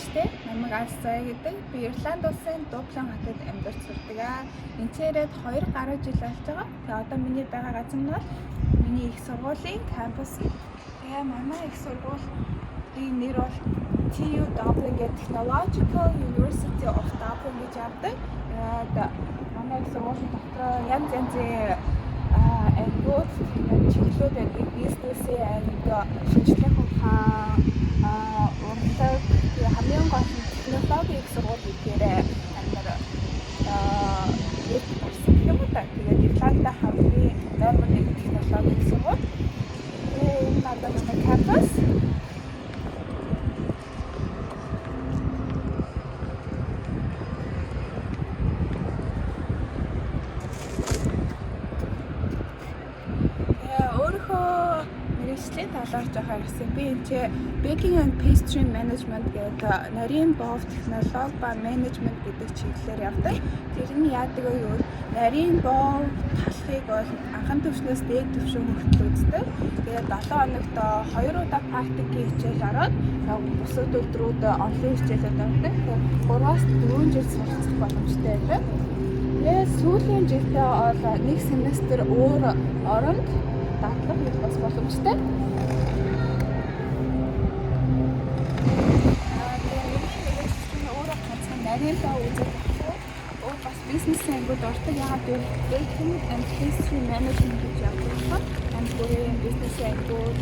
боломжтой. Намайг Алсай гэдэг. Би Ирланд улсын Дублин хотод амьдарч сурдаг. Энцээрээд 2 гаруй жил болж байгаа. Тэгээ одоо миний байгаа газар нь миний их сургуулийн кампус. Тэгээ манай их сургуулийн нэр бол TU Dublin гэдэг Technological University of Dublin гэж авдаг. Манай их сургуулийн дотор янз янзын ангиуд чиглэлүүд байдаг. Бизнесийн анги, шинжлэх ухаан, урлагт хамгийн гол нь технологи их сургууль гэдгээр амар ирсэн юм да. Тэгээд Ирландда хамгийн нойрмон нэг технологи их сургууль. Энэ надад нэг кампус. Талаар жахаар гэсэн. Би энэ Baking and Pastry Management гэдэг нарийн боов технологи ба менежмент гэдэг чиглэлээр явдаг. Тэр нь яадаг вэ гэвэл нарийн боов талахыг бол анхан түвшнээс дээд түвшин хүртэл үздэг. Тэгээд 7 хоногт 2 удаа практикийн хичээл ороод бусад өдрүүд онлайн хичээлүүд авдаг. 3-аас 4 жил суралцах боломжтой байдаг. Тэгээд сүүлийн жилдээ бол 1 семестр өөр оронд дадлах гэж бас боломжтой. Нарийн боов үзэх уу бас бизнесийн ангиуд ордог. Яагаад гэвэл Baking and Pastry Management гэж явдаг болохоор амтгурын бизнесийн ангиуд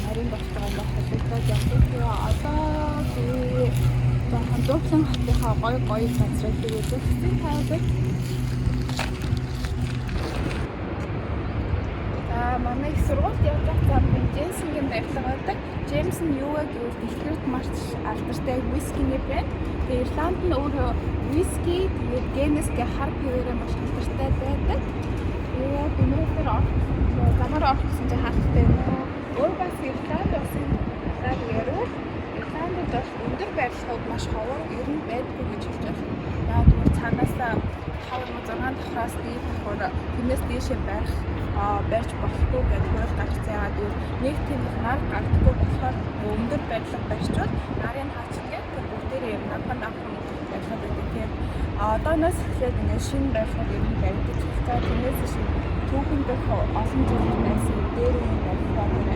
нарийн боовтойгоо холбогдоод явдаг. Тэгээ одоо би Дублин хотынхаа гоё газрыг үзүүлсэн таадаг. Манай их сургуульд явж байгаа зам Джеймсийн барилга байдаг. Джеймс нь юу вэ гэвэл дэлхийд маш алдартай вискиний брэнд. Тэгээ Ирланд нь өөрөө виски, тэгээд Guinness гэх хар пивээрээ маш алдартай байдаг. Тэгээд өнөөдөр замаар орчихсон чинь хаалттай юм уу? Өөр бас Ирланд улсын талаар ярил. Ирландд бол өндөр барилгууд маш ховор ер нь байдгүй гэж хэлж байна. Яг нь цаанаас 5-6 давхраас дийхөр тэрнээс дээшээ барьж болохгүй гэдэг хууль гарч заагаад нэг тийм нар гардаггүй болохоор өндөр барилга барьчвал нарын хаачлаад бүгдээрээ намхан барилга байдаг. Тэгээд одооноос эхлээд ингээд шинэ барилга ер нь барьдаг. За тэрнээс шиг түүхэн дэх олон жил байсан дээр юм барилга байна.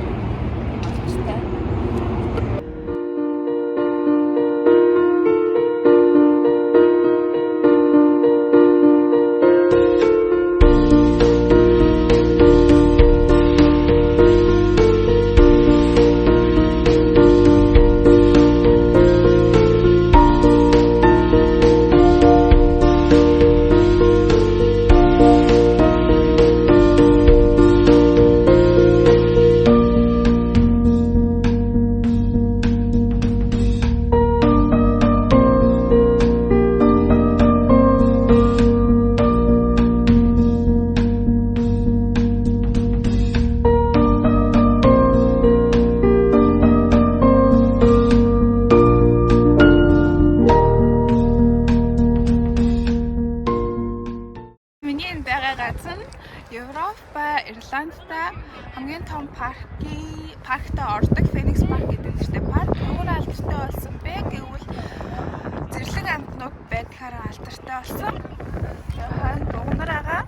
Европ ба Ирландтай хамгийн том парктай ордог Phoenix Park гэдэг нэртэй парк. Өөр алдартай болсон бэ гэвэл зэрлэг амтнууд байдгаар алдартай болсон. Хойно дугнар байгаа.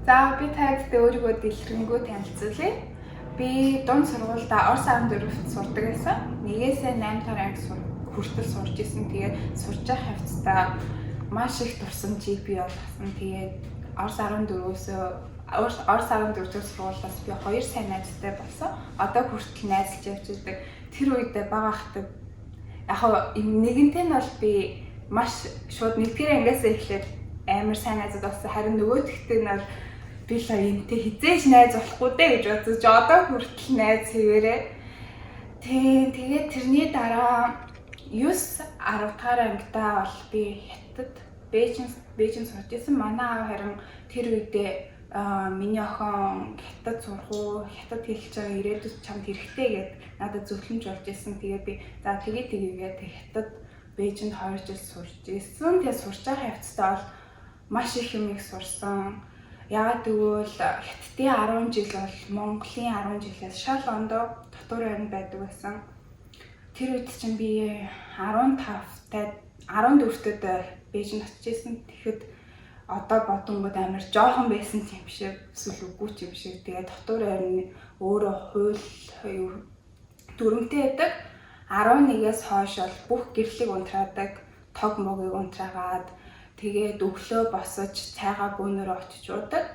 За би тагт өөрийгөө дэлгэрэнгүй танилцуулъя. Би дунд сургуультай Орос 14-т сурдаг байсан. 1-ээс 8 дахь анги хүртэл сурч исэн. Тэгээд сурч байгаа хавцтай маш их дурсамжийг бий болгосон. Тэгээд Орос 14-т сургуулиас би 2 сайн найзтай болсон. Одоо хүртэл найзалж явж байдаг. Тэр үедээ бага хахад яг нэгэнтэй нь бол би маш шууд нэгдүгээр ангиас эхлээд амар сайн найзууд болсон. Харин нөгөөдөгтэй нь бол би л энтэй хизээш найз болохгүй дээ гэж бодож одоо хүртэл найз хэвээрээ. Тэгээд тэрний дараа 9-10 дахь ангидаа бол би хятад Бээжин сурч исэн. Манай аав харин тэр үедээ миний охин хятад сурах уу, хятад хэлж байгаа ирээдүйд чамд хэрэгтэй гэд надад зөвлөмж болж исэн. Тэгээд би за тэгээд хятад Бээжинд 2 жил сурч исэн. Тэгээд сурч байгаа хавцтай бол маш их юм их сурсан. Яагаад гэвэл хятадын 10 жил бол Монголын 10 жилээс шал ондоо дотор байранд байдаг байсан. тэр үед чинь би 14-т Бээжинд очижсэн. Тэгэхэд одоо бодонгод амар жоохон байсан юм шиг эсвэл үгүй юм шиг. Тэгээд дотор харин өөрөө хууль дүрмтэй байдаг. 11-ээс хойш бол бүх гэрлийг унтраадаг, тог могийг унтраагаад тэгээд өглөө босож цайгаа бөөнөрөө очиж уудаг.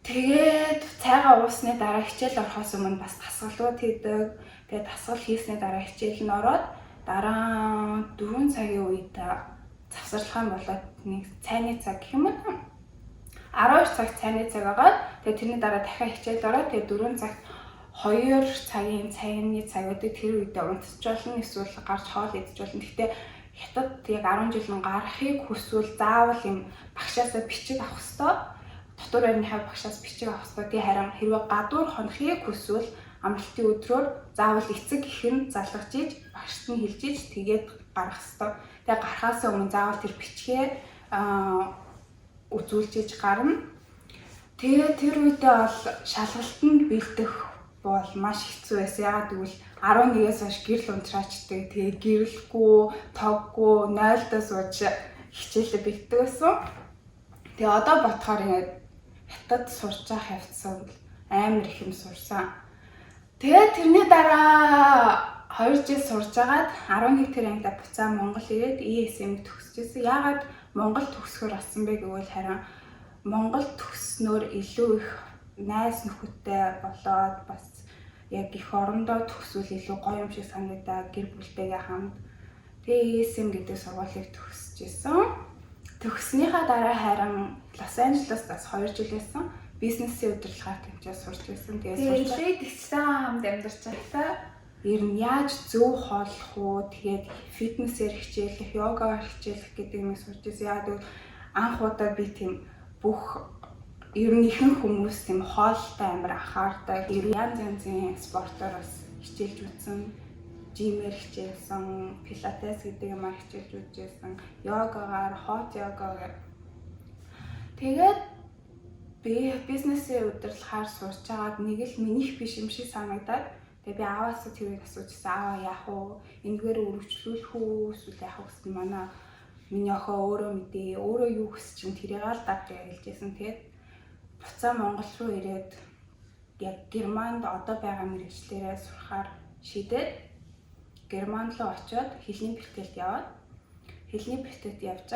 Тэгээд цайгаа уусны дараа хичээл орохоос өмнө бас дасгалууд хийдэг. Тэгээд дасгал хийсний дараа хичээл нь ороод дараа 4 цагийн үед завсарлахын болоод нэг цайны цаг гэх юм уу 12 цаг цайны цаг агаад тэгээд тэрний дараа дахиад хичээл ороод тэгээд 4 цагт 2 цагийн цайны цаг үүдэг тэр үедээ унтчих болно эсвэл гарч хоол идэж болно. Гэхдээ хятад яг 10 жилийн гарахыг хүсвэл заавал юм багшаасаа бичиг авах хэрэгтэй. Дотор байрныхаа багшаас бичиг авах хэрэгтэй. Тэгээ харин хэрвээ гадуур хонохыг хүсвэл амралтын өдрөөр заавал эцэг ихэн залгаж иж багшд нь хэлж иж тэгээд гарах хэрэгтэй. Тэгээ гарахаас өмнө заавал тэр бичгээ үзүүлж иж гарна. Тэгээ тэр үедээ бол шалгалтанд бэлдэх бол маш хэцүү байсан. Ягаад гэвэл 11-ээс хойш гэрэл унтраачдаг. Тэгээ гэрэлгүй, тоггүй, 0-доо сууж хичээлээ бэлддэг байсан. Тэгээ одоо бодохоор ингээд хятад сурч байгаа явцсан амар их юм сурсан. Тэгээ тэрний дараа 2 жил сурж агаад 11 тэр ангида буцаа Монгол ирээд ESM төгсөжсэн. Яагаад Монгол төгсөхөр болсон бэ гэвэл харин Монгол төгснөөр илүү их найз нөхөдтэй болоод бас яг их орондоо төгсвөл илүү гоё юм шиг санагдаа гэр бүлтэйгээ хамт. Тэгээ ESM гэдэг сургуулийг төгсөжсэн. Төгснөхийн дараа харин Лос Анжелост бас 2 жил байсан. Бизнесийн удирдлагаар тэмцээд сурч байсан. Тэгээд сурчлаа тэгсэн хамт амьдарч байхдаа ер нь яаж зөв хооллох уу, тэгээд фитнесээр хичээлэх, йогаар хичээлэх гэдэг юм сурч байсан. Яагаад гэвэл анх удаа би тийм бүх ер нь ихэнх хүмүүс тийм хоолтой амар анхаардаг. Янз янзын спортоор бас хичээлж үзсэн. Жимээр хичээлсэн, пилатес гэдэг юмар хичээлж үзсэн, йогагаар, хот йогагаар. Тэгээд би бизнесийн удирдлагаар сурч байгаад нэг л минийх биш юм шиг санагдаад тэгээ би ааваасаа тэрийг асуужсан. Аава яах вэ? Энэгээр өргөжлүүлэх үү? Эсвэл яах вэ гэсэн манай миний охин өөрөө мэдээ. Өөрөө юу гэсэн чинь тэрийг л дагдаг хэлжсэн. Тэгээд буцаа Монгол руу ирээд яг Германд одоо байгаа мэргэжлэрээ сурахаар шийдээд Герман руу очиод хэлний бэлтгэлд яваад хэлний бэлтгэлд явж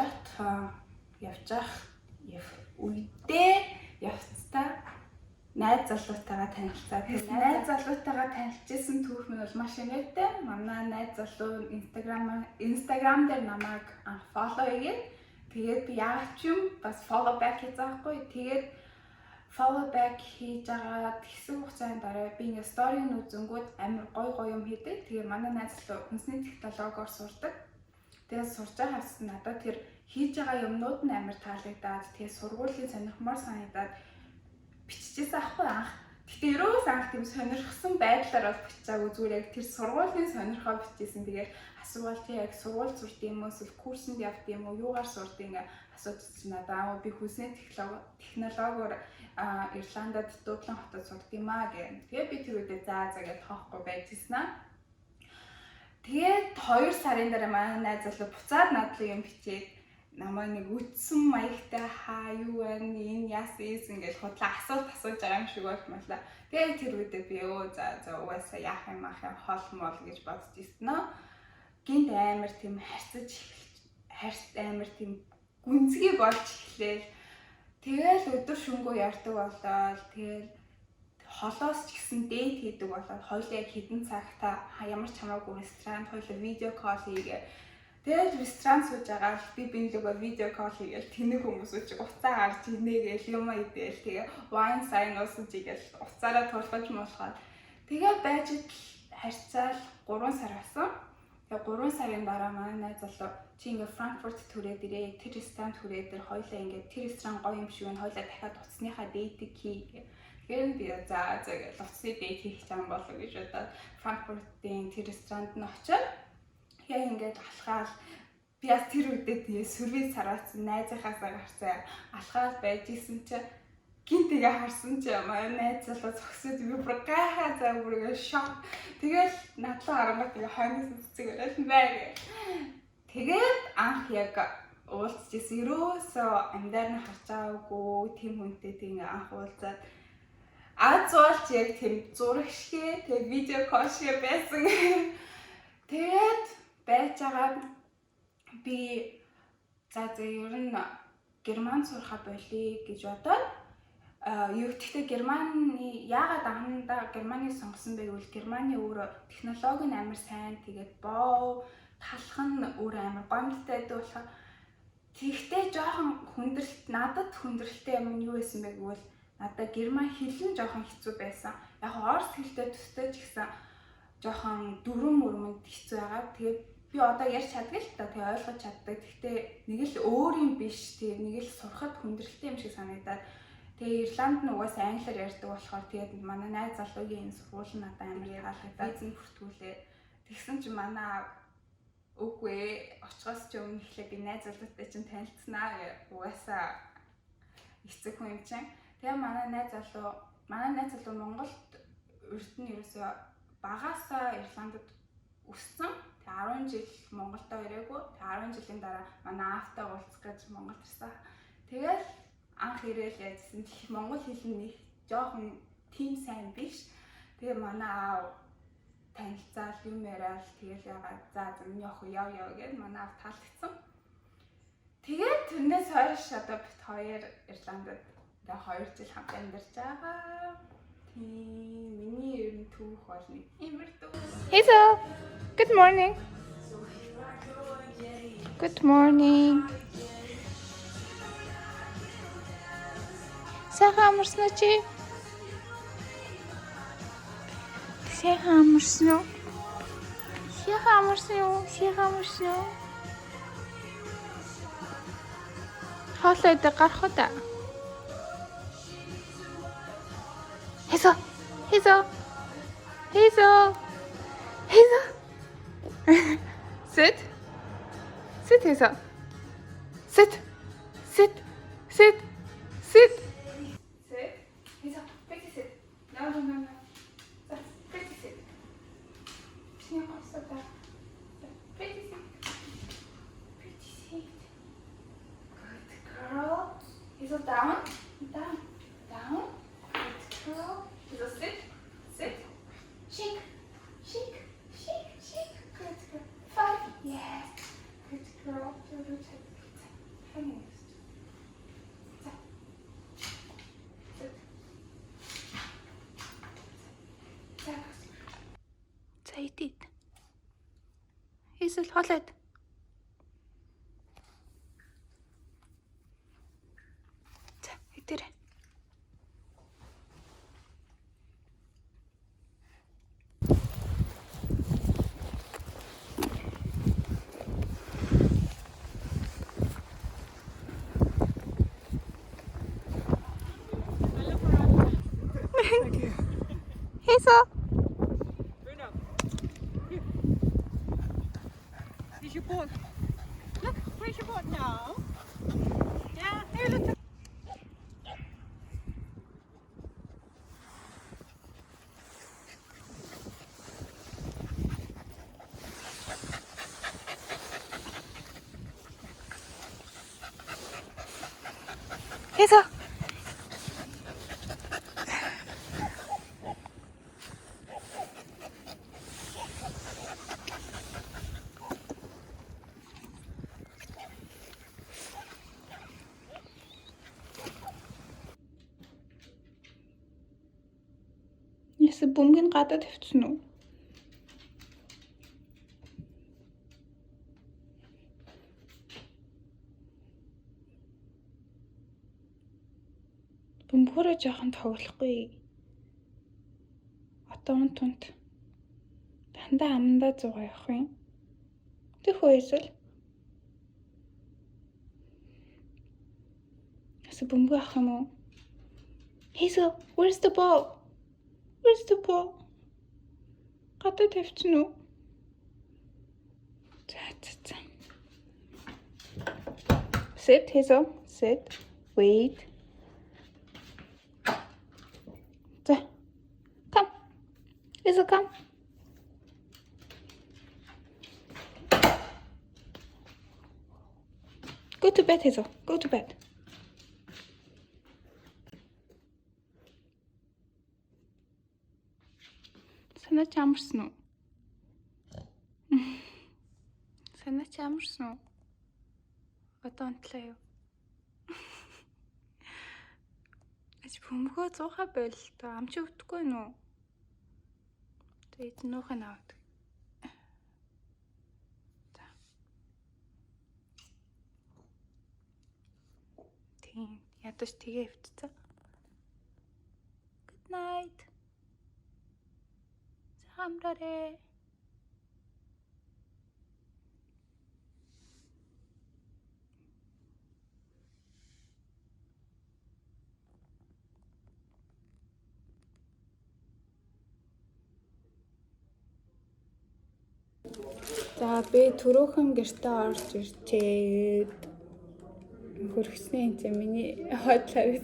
үедээ явцдаа найз залуутайгаа танилцаад найз залуутайгаа танилцсан түүх нь бол маш инээдтэй. Манай найз залуу Instagram дээр намайг follow хийгээд тэгээд би яагаад ч юм бас follow back хийж байгаа хгүй. Тэгээд follow back хийж байгаа тэгсэн хугацаанд дараа би ингээ story үзэнгүүд амар гоё юм хийдэг. Тэгээ манай найз залуу хүнсний технологиор сурдаг. Тэгээд сурч байгаа хэвчээ надад тэр хийж байгаа юмнууд нь амар таалагдаад тэгээд сургуулийн сонирхмоор санагдаад биччихсэн аахгүй анх. Гэтэ ерөөс анх тийм сонирхсан байдлаар бол бичээгүй зүгээр яг тэр сургуулийн сонирхоо бичсэн. Тэгээд асуувал чи яг сургууль сурд юм уу эсвэл курсэнд явд юм уу юугаар сурд ингээ асуудчих надаа. Би хүнсний технологиор Ирландад Дублин хотод сурд юм аа гэх. Тэгээ би тэр үедээ заа гэж тоохгүй байжсэн аа. Тэгээд 2 сарын дараа манай найз залуу буцаад надлыг юм бичээд намайг нэг үтсэн маягтай юу байна энэ яасан гэж худлаа асууж байгаа юм шиг болмоолаа. Тэгээд тэр үедээ би за угаасаа яах юм хоол мол гэж бодож ирсэн нөө. Гинт амар тийм амар тийм гүнзгий болж эхлэв. Тэгэл өдөр шөнөгүй ярьдаг болоод тэгэл холоос ч гэсэн дэйт хийдэг болоод хоёулаа яг хэдэн цагта ямар ч хамаагүй ресторан хоёулаа видео кол хийгээ. Тэгээд ресторан сууж байгаа би бинлөгөө видео кол хийгээл тэнэг хүмүүс үуч уцаа гарч инээгээл юм идээл тэгээ wine sign уусаж игээл уцаараа тулгаж молхоод тэгээ байж харьцаал 3 сар болсон. Тэгээ 3 сарын дараа манай найз залуу чи ингээ Франкфурт түрээд ирээ тэр ресторан түрээд тэр хоёулаа ингээ тэр ресторан гоё юм шиг байна хоёулаа дахиад уцсныхаа дэйтийг хийгээ. Тэгэхээр би за гэж уцсны дэйт хийх юм болов гэж бодоод Франкфуртын тэр ресторанд нь очиод яг ингээд алхаал би бас тэр үедээ тэгээ сервис хараацсан найзынхаасаа гарцаа алхаал байж исэн чи гинтэйгээ харсан чи манай найз залуу зогсоод би бүр гайхаа за бүргээ шок. Тэгэл надлаа харангуй тэгээ хойноос үцэг өрөөл бай. Тэгээд анх яг уулзчихсан. Ерөөсөө амьдаар нь харж байгаагүй тийм хүнтэй тийм анх уулзаад аз уулч яг тийм зураг шиг тэгээ видео кол шиг байсан. Тэгээд байжгаад би за ер нь Герман сурах болъё гэж бодоод юу гэхдээ Германы яагаад анхандаа Германыг сонгосон бэ гэвэл Германы өөрөө технологи нь амар сайн тэгээд боо талах нь өөрөө амар гомдолтой байдаг болохоор тэгтээ жоохон хүндрэлт надад хүндрэлтэй юм юу байсан бэ гэвэл надад Герман хэл нь жоохон хэцүү байсан. Яг орос хэлтэй төстэй ч гэсэн жоохон дүрм мөрмөнд хэцүү байгаа. Тэгээд би одоо ярьж чаддаг л та тэгээ ойлгож чаддаг. Гэхдээ нэг л өөр юм биш. Тэгээ нэг л сурахад хүндрэлтэй юм шиг санагдаад тэгээ Ирланд нь угаасаа англиар ярьдаг болохоор тэгээд манай найз залуугийн энэ сургууль нь надад амар таалагдаад эзэн бүртгүүлээ. Тэгсэн чинь манай үгүй очихоос ч өмнө ихлэ би найз залуутай чинь танилцсанаа угаасаа эцэг хүн юм чинь. Тэгээ манай найз залуу Монголд урд нь ерөөсөө багаасаа Ирландд өссөн. Тэгээ 10 жил Монголдоо ирээгүй. Тэгээ 10 жилийн дараа манай аавтай уулзах гэж Монголд ирсэн. Тэгэл анх ирээл яжсэн. Монгол хэл нь нэг жоохон тийм сайн биш. Тэгээ манай аав танилцаал юм яриад тэгэл ягаад за миний охин яв гэж манай аав таалагдсан. Тэгээд тэрнээс хойш одоо бит хоёр Ирландд тэгээ 2 жил хамт амьдарч байгаа. Миний ер нь түүх бол нэг имэр дүү. Hey so, good morning. Good morning. Сайхан амарсан уу чи? Сайхан амарсан уу? Сайхан амарсан уу? Сайхан амарсан уу? Хоолой дээр гарах уу та? Hazel, Hazel, Hazel, Hazel. Sit, sit, Hazel. Sit, sit, sit, sit. Sit, Hazel. Pretty sit. No. Pretty sit. Pretty sit. Pretty sit. Good girl. Hazel down, down, down. Girl, so sit, shake, shake, shake, shake. Good girl. 5, yes. Good girl. За идээд. Эсвэл хоолойд. За идээрэй. Hazel. Bruno. Here. Here's your board. Look, where's your board now? Yeah, here, look. Hazel. Яса бөмбөг гадаад тавьчихсан уу? Бөмбөгөөрөө жоохон тоглохгүй. Отон тунт. Дандаа амандаа зугаа явах юм. Тэхүү эсвэл. Яса бөмбөг авах юм уу? Hazel, where's the ball? Where's the ball? Гадаа тавьчихсан уу? За. Sit, Hazel. Sit. Wait. Hazel, come. Go to bed, Hazel. Go to bed. Санаач амарсан уу? Санаач амарсан уу? Одоо онтлаа юу? Аж бөмбөгөө 100-аа бойл л доо. Амч өгдөхгүй нүү? Тэгээд нуух нь аваад. За. Тийм. Ядаж тгээ өвтцээ. Good night. Хамрарэ. За би түрүүхэн гэртээ орж ирчээд хөргөсний энэ миний хотлоор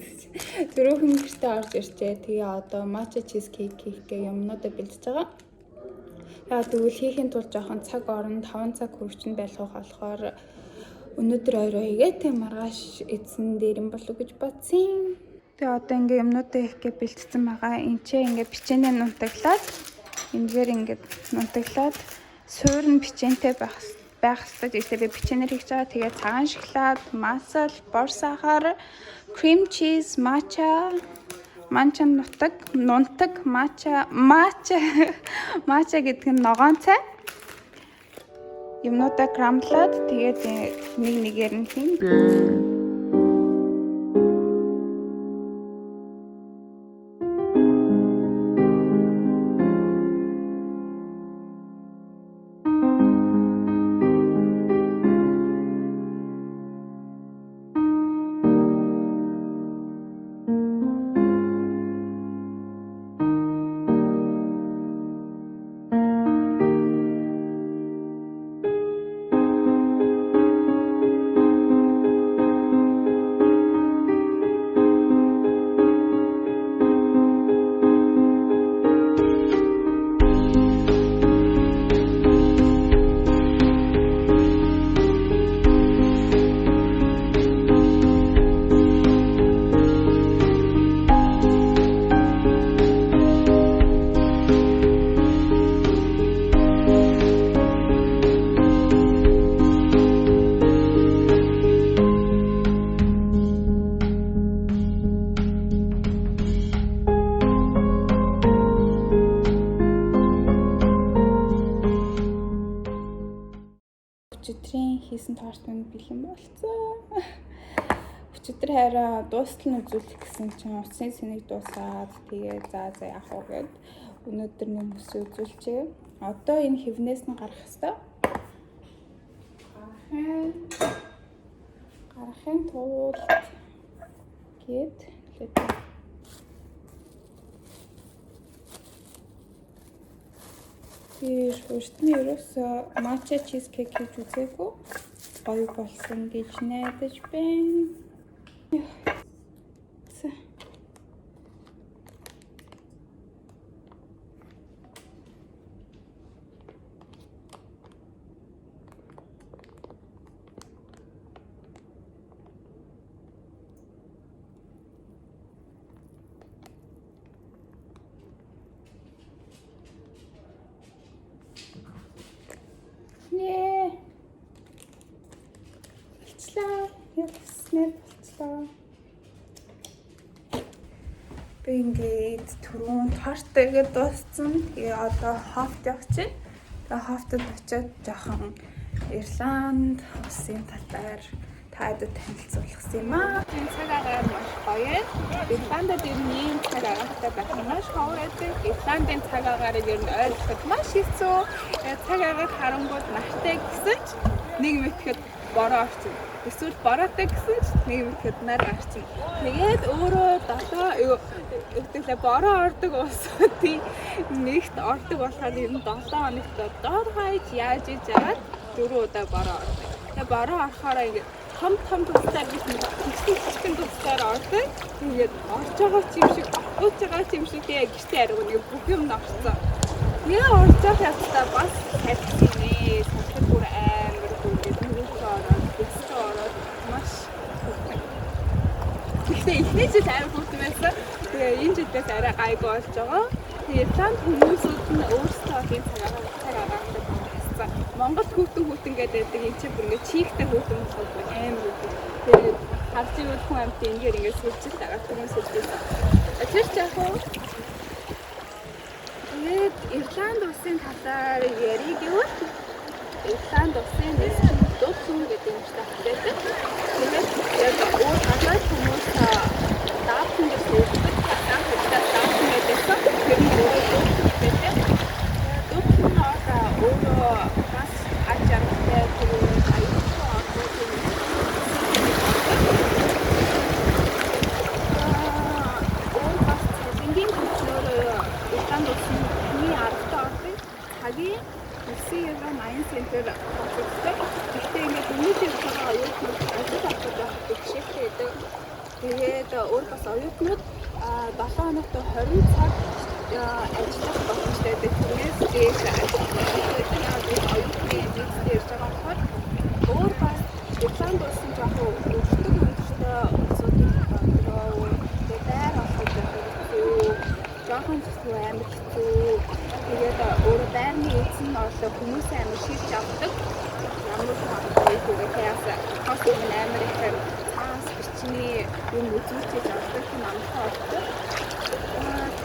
түрүүхэн гэртээ орж ирчээ. Тэгээ одоо матча чизкейк хийх юмнуудаа бэлдэж байгаа. Яа тэгвэл хийхин тулд жоохон цаг орно 5 цаг хөрчин байх болохоор өнөөдөр орой хийгээ тэг маргааш эзэн дээр юм болов гэж бодсон. Тэгээ одоо ингээ юмнуудаа хийхгээ бэлдсэн байгаа. Энд ч ингээ бичээний нунтаглаад энэгээр ингээ нунтаглаад суурн бичэнтэй байх хэрэгтэй. Тэгвэл би бичэнээр хийж байгаа. Тэгээ цагаан шоколад, масал, бор сахар, cream cheese, matcha нунтаг, матча гэдэг нь ногоон цай. Юмнуудаа крамлаад тэгээд нэг нэгээр нь хийн. Өчигдрийн хийсэн торт нь бэлэн болцсон. Өчигдөр хараа дуустал нь үзүүлэх гэсэн чинь утасны сэнийг дуусаад тэгээ за яах вэ гэд өнөөдөр нэг мөс үзүүлчихээ. Одоо энэ хэвнээс нь гарах хэвээр. Гарахын тулд гээд тэр өөртний ерөөсөө матча чизкейк хийж үзээгүй гоё болсон гэж найдаж байна. Би ингээд түрүүн тортойгээ дууссан. Тэгээ одоо хофт явах чинь. Тэгээ хофтод очиод жоохон Ирланд улсын талаар таадад танилцуулах юм аа. Энэ цаг агаар маш гоё. Ирландд ер нь ийм цаг агаартай байх нь маш гоё байдаг. Ирландын цаг агаарыг ер нь ойлгоход маш хэцүү. Цаг агаар харангууд нартай гэсэн ч нэг мэтгэд бороо орчин. Эсвэл бороотой гэсэн ч нэг мэтгэд нар орчин. Тэгээд өөрөө бороо ордог улсуудын нэгт ордог болохоор ер нь 7 хоногт доор хаяж яаж иж яагаад 4 удаа бороо ордог. Тэгээд бороо орохоор ингээд том тусгаар тэгсэн тусгаар ордог. Тэгээд орж байгаа ч юм шиг, бууж байгаа ч юм шиг гэртээ ариу нэг бүх юм орсон. Яа урьдчилж явцдаа бас хайрцагнээ. Сонсоход бүр амар гүйлээд нүрээ ороод, бэлсэж ороод маш хөөрхөн. Гэхдээ эхний жил амар хөөрхөн байсан. Тэгээ энэ жилдээс арай гайгүй болж байгаа. Тэгээ Ирланд хүмүүсүүд нь өөрсдөө ийм цаг агаатай байна. Монгол хүүтэн гэдэг энэ чинь бүр ингэ чийгтэй хүүтэн болоход амар үү. Тэгээ харж ивэл хүн амт ингээд сүлжил байгаа хүмүүс сүлжсэн. Тэр ч яг уу тэгээд Ирланд улсын талаар ярих гэвэл Ирланд улсын нийслэл Дублин гэдэг юм шиг байдаг. Тэгээд яг өөр гадаад хүмүүс даатсан гэж үздэг. Даатсан гэдэгсэн тэр нь өөрөө байдаг. Дублин өөрөө бас ачаалтай төрөөр аюултай орчуулсан. Хагийн 9.80 центээр бодлоготой. Гэхдээ ингээд нийтийн цагаан оюутнууд ажил авах байх жишээтэй байдаг. Тэгээд өөр бас оюутнууд 7 хоногт 20 цаг ажиллах боломжтой байдаг. Тэрнээс дээш ажиллах боломжтой байдаг. Оюутны нийтдээ ирж байгаа болохоор өөр бас Ирланд улсын жоохон өртөг өндөртэй асуудал болдог. Тэгээд байр авах жоохон хэцүү амар хэцүү. Тэгээд өөрөө байрны эзэн орлоо хүмүүс амар шилж авдаг. Ямар ч юм яасан хас амар их цаас бичний юм үзүүлж авдаг юм амтаа авдаг.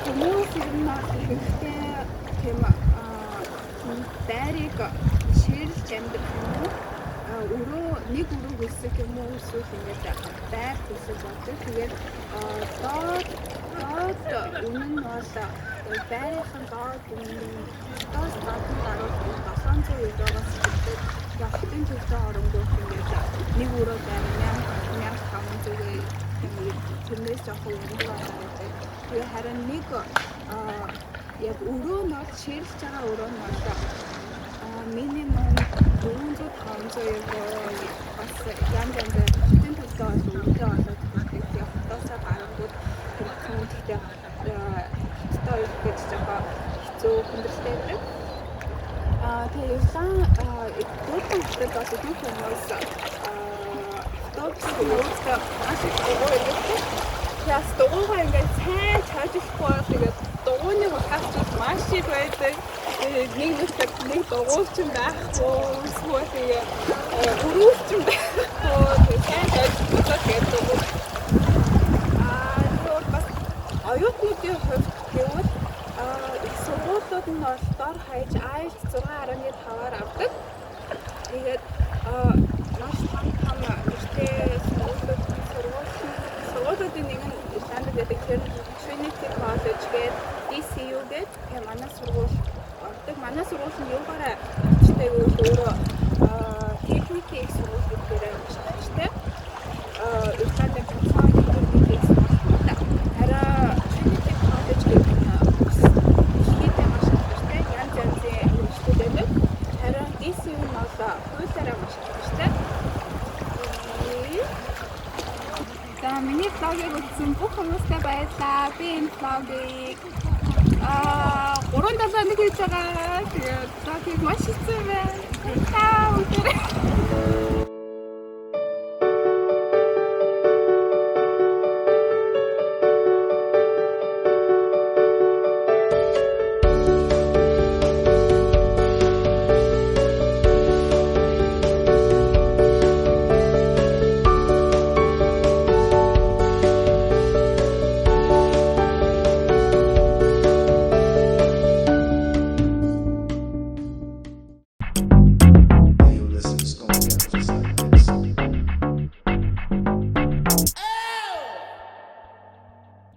Хүмүүс юм хэрэгтэй тийм байрыг шилж амьдрах юм уу? Нэг өрөө хөлсөх юм уу эсвэл ингээд байр хөлсөж авдаг. Тэгээд доод үнэн нь бол байрынхан доод үнэн доос гадна гараад 700 евроос ихтэй явахтын төлөө оронгууд ингээд нэг өрөө байр 1500 тэрнээс жоохон өндөр болоод. Тэгээ харин нэг яг өрөө нь шилж байгаа өрөө нь минимум 400-500 евро бас янз янзын төлөө үнэтэй болоод тэгээд хотоосоо гарангууд хүмүүстээ стойк гэж жоохон хэцүү хүндрэлтэй байдаг. Тэгээд Дублин бас их хүмүүс автобус өөрсдөө маш их дугуй байдаг. Яс дугуйгаа ингээд сайн чажихгүй тэгээд дугуйны хатууд маш их байдаг. Нэг дугуйч юм байхгүй эсвэл тэгээ өрүүлч юм байхгүй сайн чажихгүй гэдэг. Тэр бас оюутнуудын хувьд гэвэл их сургуулиуд нь бол дор хаяж IELTS 6.5-аар авдаг. Тэгээд маш том нэртэй сургуулиудын нэг нь Ирландд байдаг Trinity College гэдэг DCU гэдэг манай сургууль ордог. Манай сургууль нь юугаараа хүчтэй гэвэл өөрөө техникийн сургууль гэдгээр хүчтэй. Ирландын томцоо техникийн сургууль. Хараа Trinity College гэдэг нь ихтэй маш ихтэй янз янзын university байдаг. Хараа DCU нь бол хуулиараа маш ихтэй. За миний блогийг үзсэн бүх хүмүүстээ баярлалаа. Би энэ блогийг 3-7 нэг хийж байгаа. Тэгээд блогийг маш хэцүү байна. Таа